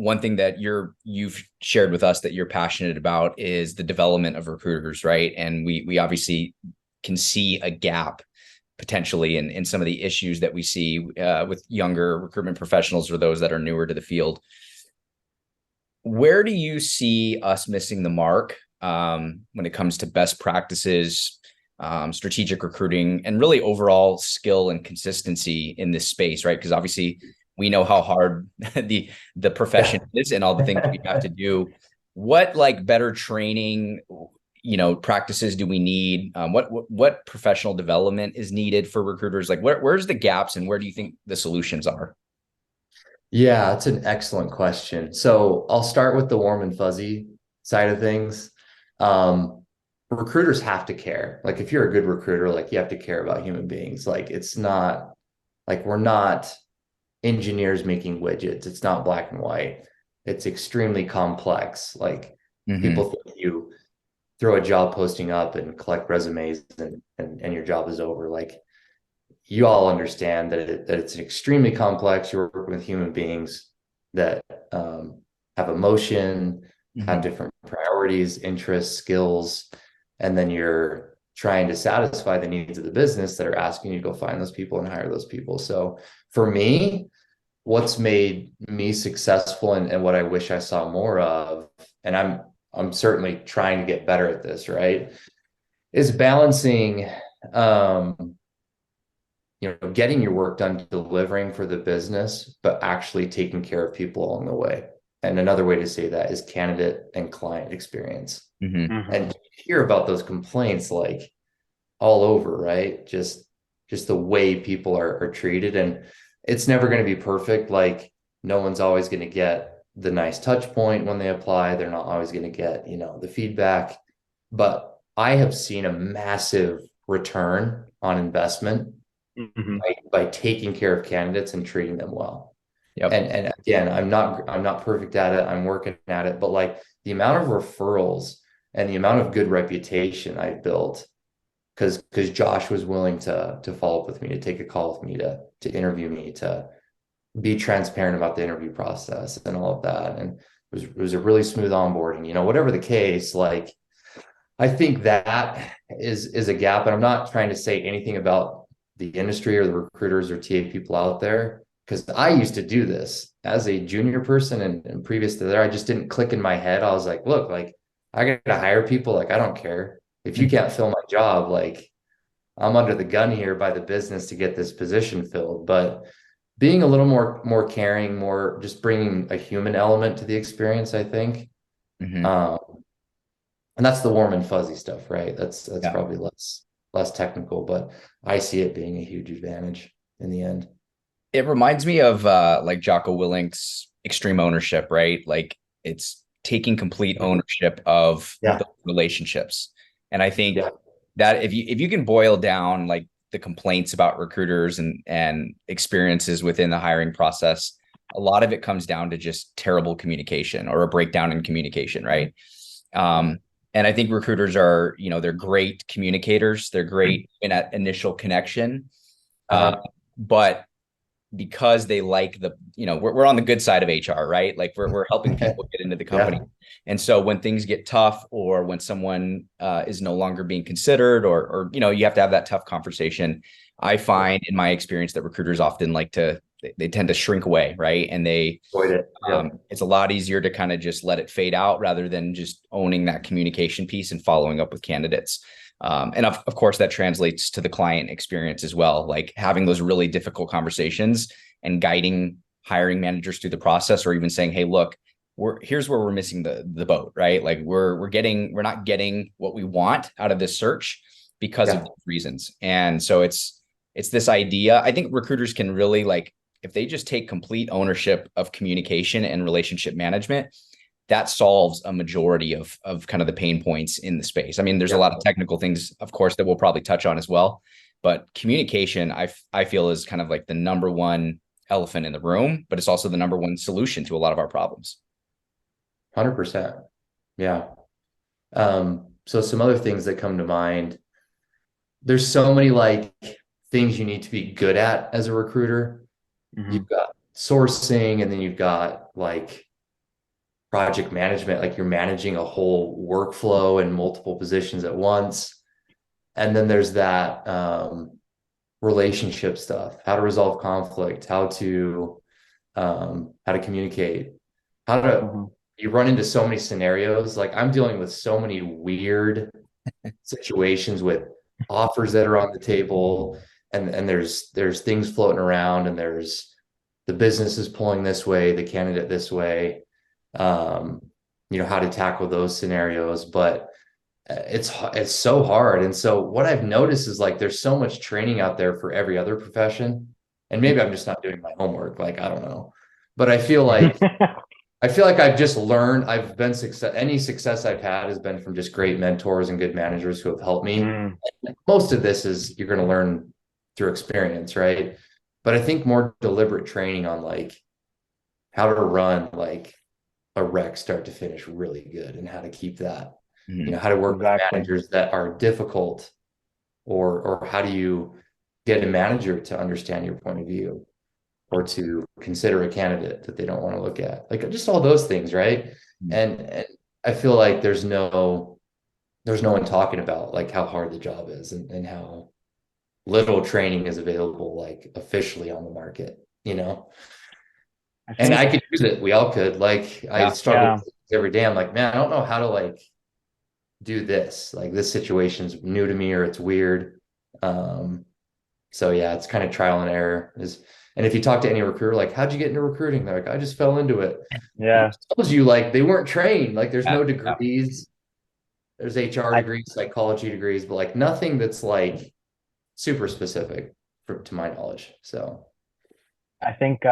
one thing that you've shared with us that you're passionate about is the development of recruiters, right? And we obviously can see a gap potentially in some of the issues that we see with younger recruitment professionals or those that are newer to the field. Where do you see us missing the mark when it comes to best practices, strategic recruiting, and really overall skill and consistency in this space, right? Because obviously we know how hard the profession is and all the things we have to do. What like better training, practices do we need? What professional development is needed for recruiters? Like where's the gaps and where do you think the solutions are? Yeah, it's an excellent question. So I'll start with the warm and fuzzy side of things. Um, Recruiters have to care. Like if you're a good recruiter, like you have to care about human beings. Like it's not like we're not engineers making widgets. It's not black and white. It's extremely complex. Like Mm-hmm. people think you throw a job posting up and collect resumes and your job is over. Like you all understand that it's extremely complex. You're working with human beings that have emotion, have Mm-hmm. different priorities, interests, skills, and then you're trying to satisfy the needs of the business that are asking you to go find those people and hire those people. So for me, what's made me successful and what I wish I saw more of, and I'm certainly trying to get better at this, right? Is balancing um getting your work done, delivering for the business, but actually taking care of people along the way. And another way to say that is candidate and client experience. Mm-hmm. And you hear about those complaints like all over, right? Just the way people are treated. And it's never going to be perfect. Like no one's always going to get the nice touch point when they apply. They're not always going to get, the feedback. But I have seen a massive return on investment Hmm. by taking care of candidates and treating them well. Yep. And again, I'm not perfect at it. I'm working at it, but like the amount of referrals and the amount of good reputation I've built because Josh was willing to follow up with me, to take a call with me, to interview me, to be transparent about the interview process and all of that. And it was a really smooth onboarding, whatever the case, like I think that is a gap. And I'm not trying to say anything about the industry or the recruiters or TA people out there, because I used to do this as a junior person and previous to that, I just didn't click in my head. I was like, look, like I gotta hire people, like I don't care. If you can't fill my job, like I'm under the gun here by the business to get this position filled. But being a little more caring, more just bringing a human element to the experience, I think. Mm-hmm. Um, and that's the warm and fuzzy stuff, right? That's Yeah. probably less technical, but I see it being a huge advantage in the end. It reminds me of like Jocko Willink's extreme ownership, right? Like it's taking complete ownership of Yeah, the relationships. And I think yeah, that if you can boil down like the complaints about recruiters and experiences within the hiring process, a lot of it comes down to just terrible communication or a breakdown in communication, right? Um, and I think recruiters are, they're great communicators. They're great in that initial connection. Uh, uh-huh. but because they like we're on the good side of HR, right? Like we're helping people get into the company. Yeah, And so when things get tough or when someone is no longer being considered or you have to have that tough conversation. I find in my experience that recruiters often they tend to shrink away, right? And avoid it. Yep. it's a lot easier to kind of just let it fade out rather than just owning that communication piece and following up with candidates. And of course, that translates to the client experience as well, like having those really difficult conversations and guiding hiring managers through the process, or even saying, "Hey, look, here's where we're missing the boat, right? Like we're not getting what we want out of this search because of Yeah, these reasons." And so it's this idea. I think recruiters can really like if they just take complete ownership of communication and relationship management, that solves a majority of kind of the pain points in the space. I mean, there's a yeah, lot of technical things, of course, that we'll probably touch on as well, but communication, I feel is kind of like the number one elephant in the room, but it's also the number one solution to a lot of our problems. 100%. Yeah. So some other things that come to mind. There's so many like things you need to be good at as a recruiter. Hmm. You've got sourcing, and then you've got like project management, like you're managing a whole workflow and multiple positions at once. And then there's that relationship stuff, how to resolve conflict, how to communicate, how to Mhm. you run into so many scenarios. Like I'm dealing with so many weird situations with offers that are on the table, and there's things floating around, and there's the business is pulling this way, the candidate this way. Um, how to tackle those scenarios, but it's so hard. And so what I've noticed is like there's so much training out there for every other profession, and maybe I'm just not doing my homework. Like I don't know, but I feel like I've just learned. I've been success. Any success I've had has been from just great mentors and good managers who have helped me. Mm, Most of this is you're going to learn through experience, right? But I think more deliberate training on like how to run like a rec start to finish really good, and how to keep that, Mhm. how to work with exactly. managers that are difficult, or how do you get a manager to understand your point of view, or to consider a candidate that they don't want to look at, like just all those things, right? Mhm. And I feel like there's no one talking about like how hard the job is, and how little training is available like officially on the market. I And think, I could use it. We all could. Like I Yeah. struggle yeah, with it every day. I'm like, man, I don't know how to like do this. Like this situation's new to me, or it's weird. Um, so yeah, it's kind of trial and error. And if you talk to any recruiter, like, how'd you get into recruiting? They're like, I just fell into it. yeah. Which tells you like they weren't trained. Like there's Yeah. no Yeah. degrees. There's HR I degrees, psychology degrees, but like nothing that's like super specific to my knowledge. So I think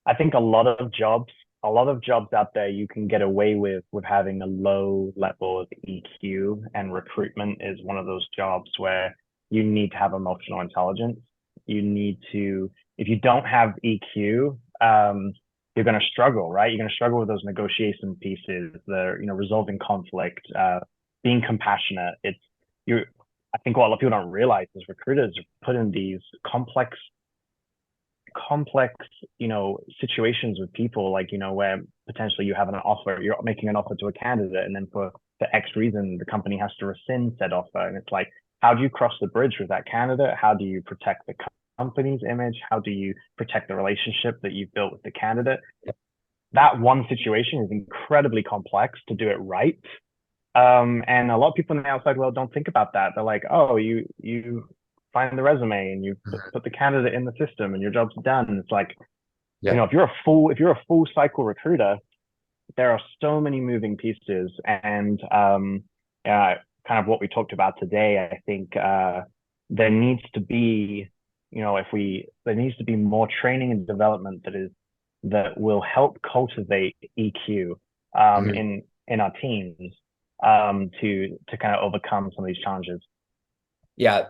I think a lot of jobs out there you can get away with having a low level of EQ, and recruitment is one of those jobs where you need to have emotional intelligence. You need to, if you don't have EQ, you're going to struggle, right? You're going to struggle with those negotiation pieces, resolving conflict, being compassionate. It's you. I think what a lot of people don't realize is recruiters are put in these complex situations with people, like where potentially you have an offer, you're making an offer to a candidate, and then for X reason the company has to rescind said offer, and it's like, how do you cross the bridge with that candidate? How do you protect the company's image? How do you protect the relationship that you've built with the candidate? That one situation is incredibly complex to do it right. And a lot of people in the outside world don't think about that. They're like, oh, you find the resume and you put the candidate in the system and your job's done. And it's like, yeah, if you're a full cycle recruiter, there are so many moving pieces. And kind of what we talked about today, I think there needs to be, there needs to be more training and development that will help cultivate EQ mhm. in our teams, to kind of overcome some of these challenges. Yeah.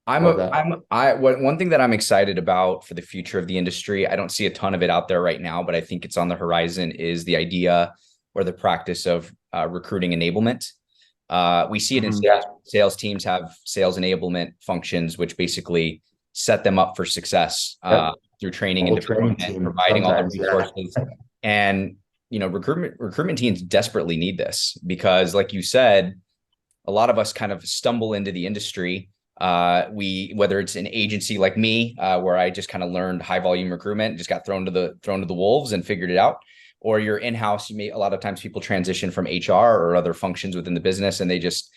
Love that. One thing that I'm excited about for the future of the industry, I don't see a ton of it out there right now, but I think it's on the horizon, is the idea or the practice of recruiting enablement. We see it in Mm-hmm. sales. Sales teams have sales enablement functions, which basically set them up for success Yep. through training and Whole training development, team providing all the sometimes. Yeah. resources. And recruitment teams desperately need this because, like you said, a lot of us kind of stumble into the industry. Whether it's an agency like me, where I just kind of learned high volume recruitment, just got thrown to the wolves and figured it out, or you're in house. A lot of times people transition from HR or other functions within the business, and they just,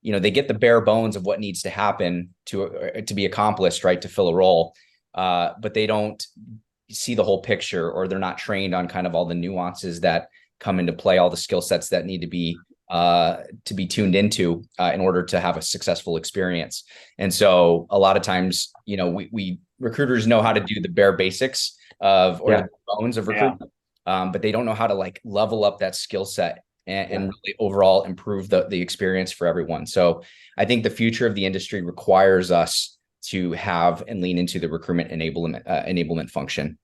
they get the bare bones of what needs to happen to be accomplished, right, to fill a role, but they don't see the whole picture, or they're not trained on kind of all the nuances that come into play, all the skill sets that need to be tuned into in order to have a successful experience. And so a lot of times, we recruiters know how to do the bare basics of, or Yeah. the bones of Yeah. recruitment, but they don't know how to like level up that skill set and Yeah. really overall improve the experience for everyone. So I think the future of the industry requires us to have and lean into the recruitment enablement function.